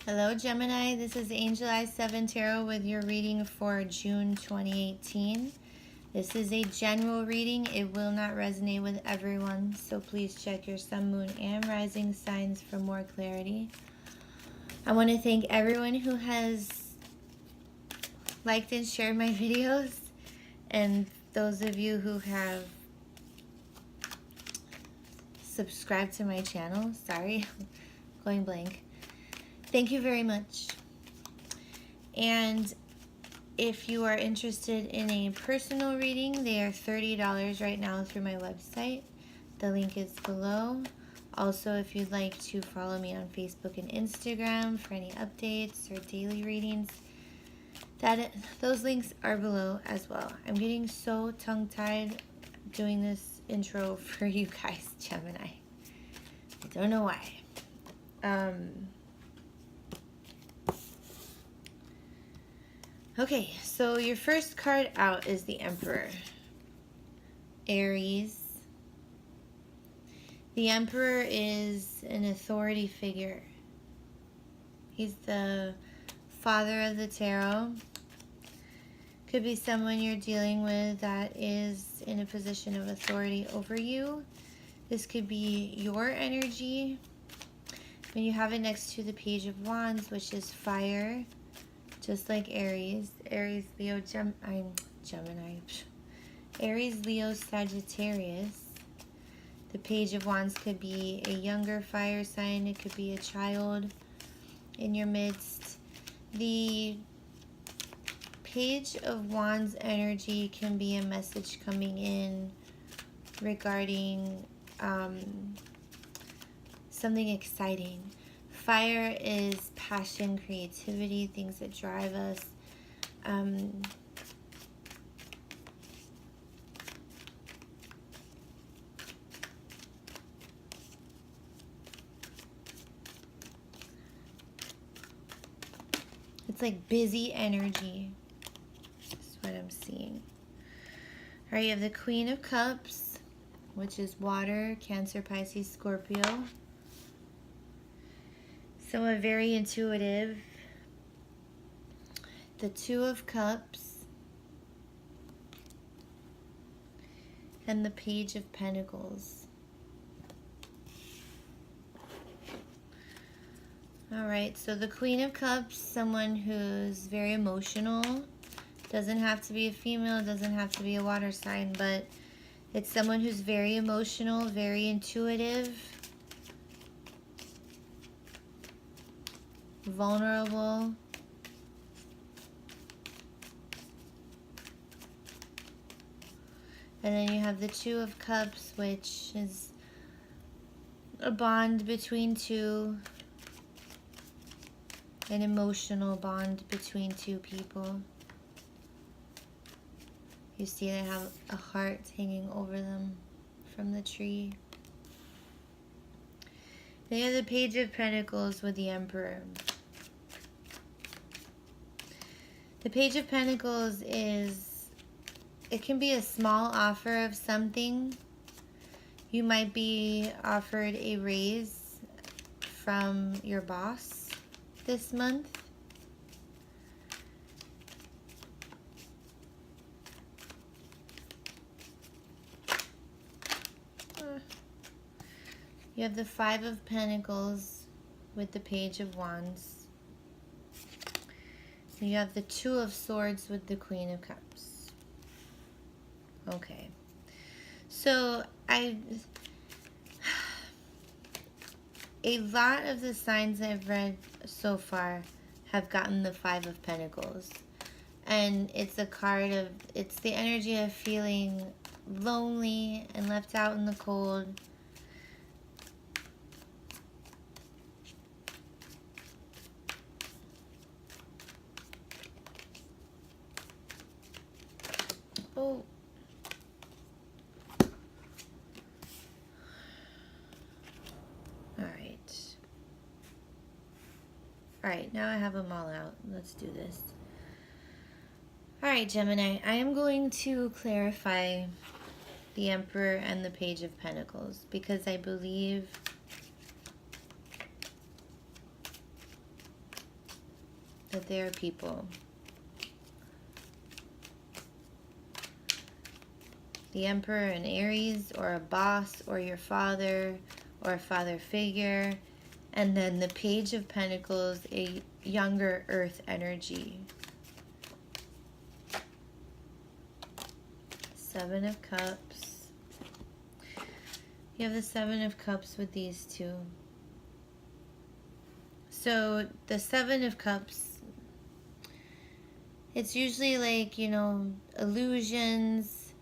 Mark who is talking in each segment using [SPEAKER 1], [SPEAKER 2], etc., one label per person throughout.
[SPEAKER 1] Hello Gemini, this is Angel Eye 7 Tarot with your reading for June 2018. This is a general reading. It will not resonate with everyone, so please check your sun, moon, and rising signs for more clarity. I want to thank everyone who has liked and shared my videos, and those of you who have subscribed to my channel. Sorry, going blank. Thank you very much. And if you are interested in a personal reading, they are $30 right now through my website. The link is below. Also, if you'd like to follow me on Facebook and Instagram for any updates or daily readings, those links are below as well. I'm getting so tongue-tied doing this intro for you guys, Gemini. I don't know why. Okay, so your first card out is the Emperor. Aries. The Emperor is an authority figure. He's the father of the tarot. Could be someone you're dealing with that is in a position of authority over you. This could be your energy. When you have it next to the Page of Wands, which is fire, just like Aries. Aries, Leo, Gemini. Aries, Leo, Sagittarius. The Page of Wands could be a younger fire sign. It could be a child in your midst. The Page of Wands energy can be a message coming in regarding something exciting. Fire is passion, creativity, things that drive us. It's like busy energy. That's what I'm seeing. All right, you have the Queen of Cups, which is water, Cancer, Pisces, Scorpio. Someone very intuitive. The Two of Cups. And the Page of Pentacles. Alright, so the Queen of Cups, someone who's very emotional. Doesn't have to be a female, doesn't have to be a water sign, but it's someone who's very emotional, very intuitive, vulnerable. And then you have the Two of Cups, which is a bond between two, an emotional bond between two people. You see they have a heart hanging over them from the tree. Then you have the Page of Pentacles with the Emperor. The Page of Pentacles it can be a small offer of something. You might be offered a raise from your boss this month. You have the Five of Pentacles with the Page of Wands. You have the Two of Swords with the Queen of Cups. Okay. So a lot of the signs I've read so far have gotten the Five of Pentacles. And it's a card of, it's the energy of feeling lonely and left out in the cold. Oh. Alright, now I have them all out. Let's do this. Alright, Gemini, I am going to clarify the Emperor and the Page of Pentacles because I believe that they are people. The Emperor in Aries, or a boss, or your father, or a father figure. And then the Page of Pentacles, a younger earth energy. Seven of Cups. You have the Seven of Cups with these two. So the Seven of Cups, it's usually like, you know, illusions,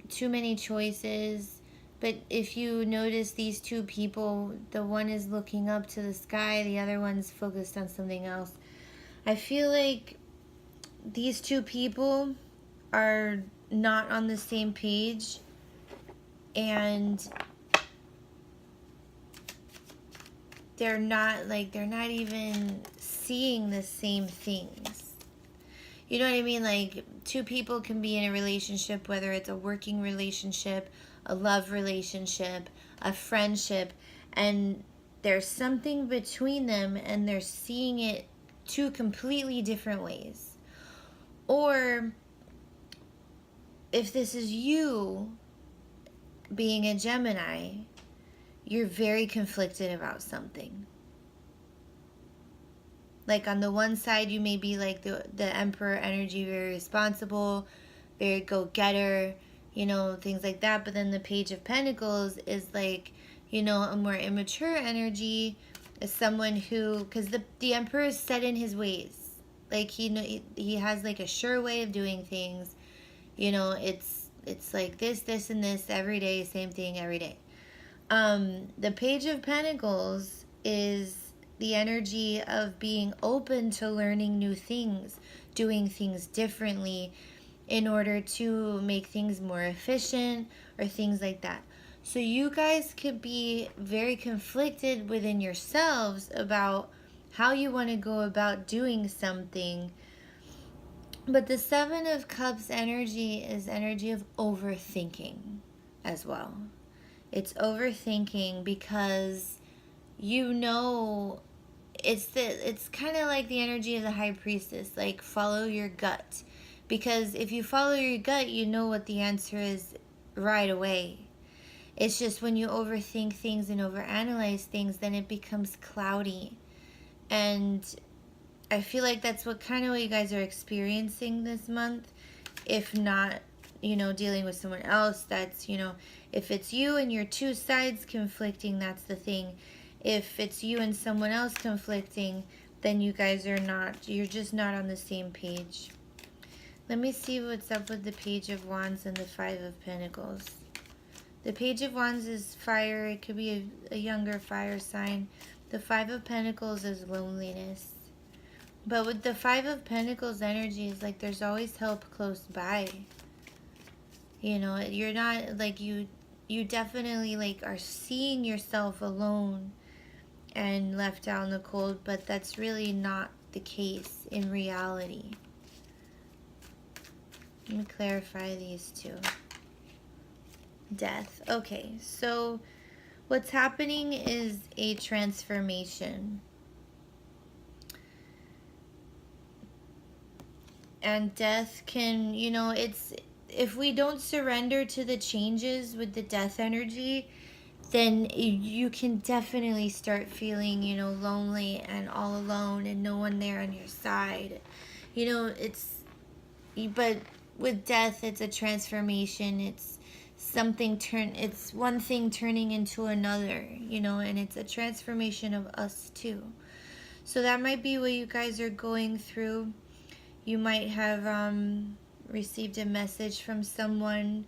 [SPEAKER 1] too many choices. But if you notice these two people, the one is looking up to the sky, the other one's focused on something else. I feel like these two people are not on the same page, and they're not even seeing the same things. You know what I mean? Like, two people can be in a relationship, whether it's a working relationship, a love relationship, a friendship, and there's something between them and they're seeing it two completely different ways. Or if this is you being a Gemini, you're very conflicted about something. Like, on the one side, you may be like the Emperor energy, very responsible, very go-getter, you know, things like that. But then the Page of Pentacles is like, you know, a more immature energy, is someone who, because the Emperor is set in his ways. Like, he has like a sure way of doing things. You know, it's like this, and this every day, same thing every day. The Page of Pentacles is the energy of being open to learning new things, doing things differently in order to make things more efficient or things like that. So you guys could be very conflicted within yourselves about how you want to go about doing something. But the Seven of Cups energy is energy of overthinking as well. It's overthinking because, you know, it's kind of like the energy of the High Priestess, like follow your gut. Because if you follow your gut, you know what the answer is right away. It's just when you overthink things and overanalyze things, then it becomes cloudy. And I feel like that's what you guys are experiencing this month. If not, you know, dealing with someone else, that's, you know, if it's you and your two sides conflicting, that's the thing. If it's you and someone else conflicting, then you guys are not, you're just not on the same page. Let me see what's up with the Page of Wands and the Five of Pentacles. The Page of Wands is fire. It could be a younger fire sign. The Five of Pentacles is loneliness. But with the Five of Pentacles energy, it's like there's always help close by. You know, you're not, like, you definitely, like, are seeing yourself alone and left out in the cold, but that's really not the case in reality. Let me clarify these two. Death. Okay, so what's happening is a transformation. And death can, you know, it's, if we don't surrender to the changes with the death energy, then you can definitely start feeling, you know, lonely and all alone and no one there on your side. You know, but with death, it's a transformation. It's it's one thing turning into another, you know, and it's a transformation of us too. So that might be what you guys are going through. You might have received a message from someone.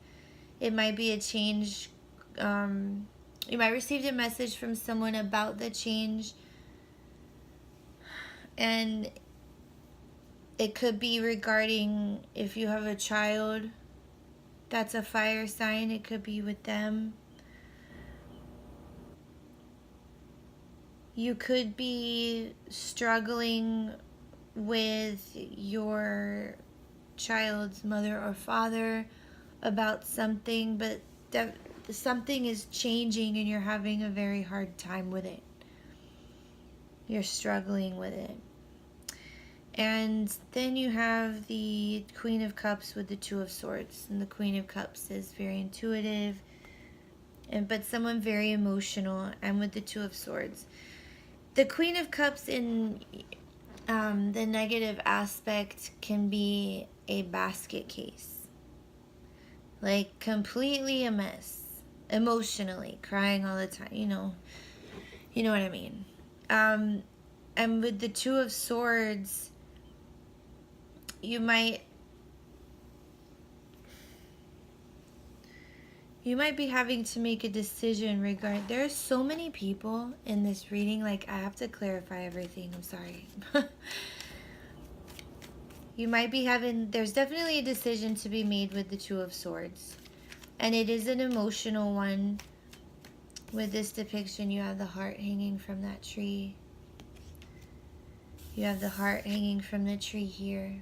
[SPEAKER 1] It might be a change. You might receive a message from someone about the change. And it could be regarding if you have a child that's a fire sign. It could be with them. You could be struggling with your child's mother or father about something, but something is changing and you're having a very hard time with it. You're struggling with it. And then you have the Queen of Cups with the Two of Swords. And the Queen of Cups is very intuitive, but someone very emotional. And with the Two of Swords, the Queen of Cups in the negative aspect can be a basket case. Like completely a mess. Emotionally, crying all the time. You know what I mean. And with the Two of Swords, you might be having to make a decision regarding. There are so many people in this reading. Like, I have to clarify everything. I'm sorry. You might be having. There's definitely a decision to be made with the Two of Swords, and it is an emotional one. With this depiction, you have the heart hanging from that tree. You have the heart hanging from the tree here.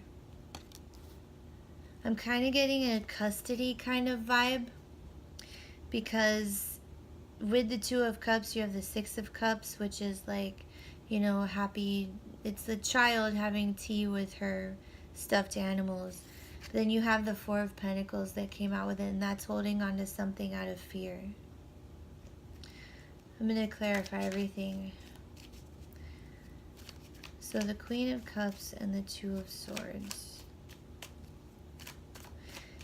[SPEAKER 1] I'm kind of getting a custody kind of vibe, because with the Two of Cups, you have the Six of Cups, which is like, happy. It's the child having tea with her stuffed animals. But then you have the Four of Pentacles that came out with it, and that's holding on to something out of fear. I'm going to clarify everything. So the Queen of Cups and the Two of Swords.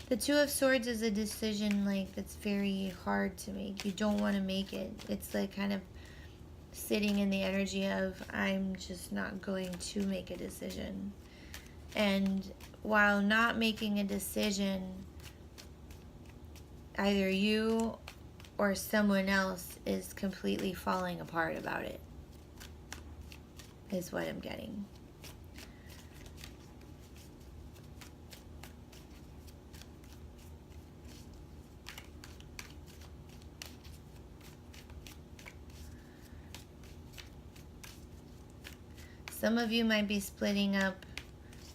[SPEAKER 1] The Two of Swords is a decision that's very hard to make. You don't want to make it. It's like kind of sitting in the energy of, I'm just not going to make a decision. And while not making a decision, either you or someone else is completely falling apart about it, is what I'm getting. Some of you might be splitting up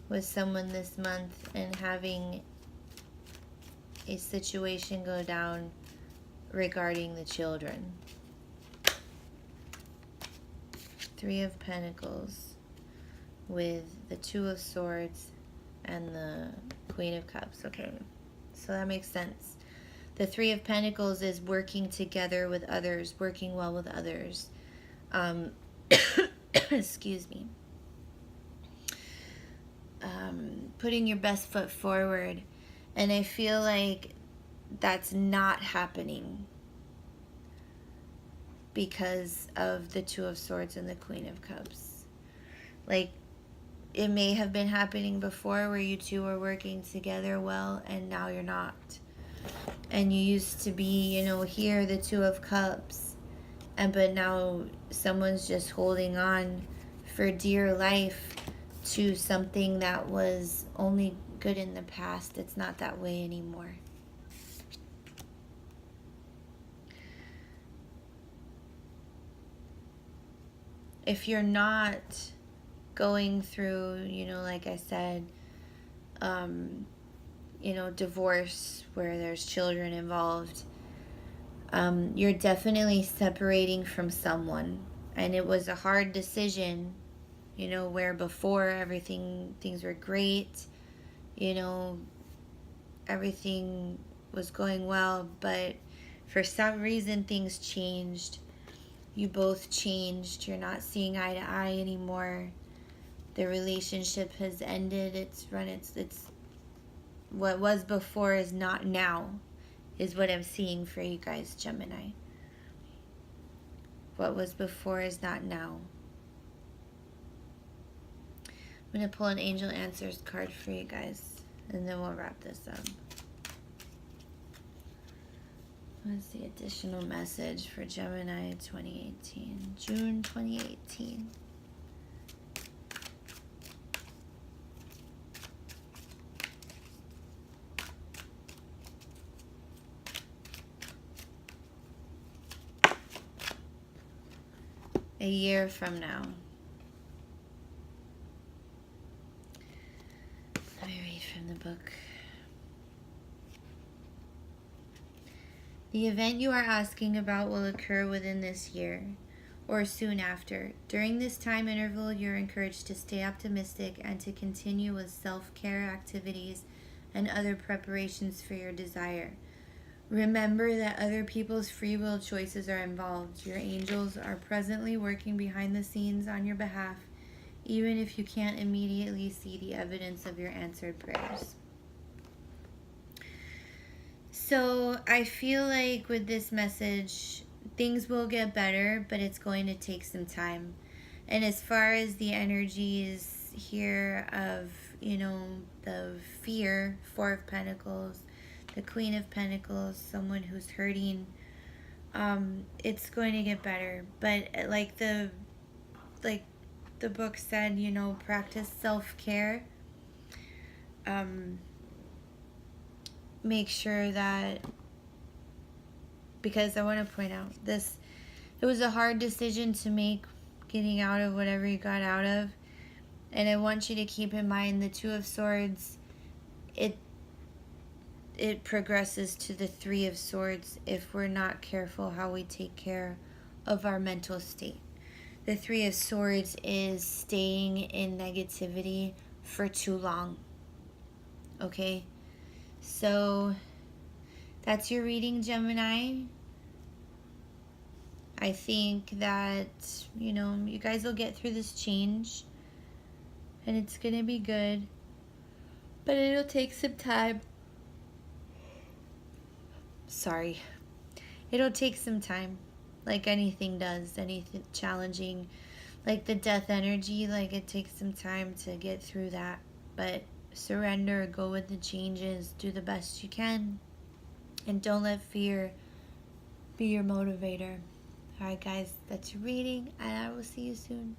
[SPEAKER 1] with someone this month and having a situation go down regarding the children. Three of Pentacles with the Two of Swords and the Queen of Cups. Okay, so that makes sense. The Three of Pentacles is working together with others, working well with others. Excuse me. Putting your best foot forward. And I feel like that's not happening because of the Two of Swords and the Queen of Cups. Like, it may have been happening before where you two were working together well, and now you're not. And you used to be, here, the Two of Cups, but now someone's just holding on for dear life to something that was only good in the past. It's not that way anymore. If you're not going through, like I said, divorce where there's children involved, you're definitely separating from someone. And it was a hard decision, where before things were great, everything was going well, but for some reason things changed. You both changed. You're not seeing eye to eye anymore. The relationship has ended. It's what was before is not now, is what I'm seeing for you guys, Gemini. What was before is not now. I'm going to pull an Angel Answers card for you guys, and then we'll wrap this up. What's the additional message for Gemini 2018? June 2018. A year from now. Let me read from the book. The event you are asking about will occur within this year. or soon after. During this time interval, you're encouraged to stay optimistic and to continue with self-care activities and other preparations for your desire. Remember that other people's free will choices are involved. Your angels are presently working behind the scenes on your behalf, even if you can't immediately see the evidence of your answered prayers. So I feel like with this message, things will get better, but it's going to take some time. And as far as the energies here of, the fear, Four of Pentacles, the Queen of Pentacles, someone who's hurting, it's going to get better. But like the book said, practice self-care. Make sure that, because I want to point out this, it was a hard decision to make, getting out of whatever you got out of. And I want you to keep in mind the Two of Swords, it progresses to the Three of Swords if we're not careful how we take care of our mental state. The Three of Swords is staying in negativity for too long. Okay? So that's your reading, Gemini. I think that, you guys will get through this change. And it's going to be good. But it'll take some time. Sorry. It'll take some time. Like anything does. Anything challenging. Like the death energy. Like it takes some time to get through that. But surrender. Go with the changes. Do the best you can. And don't let fear be your motivator. Alright guys. That's your reading. And I will see you soon.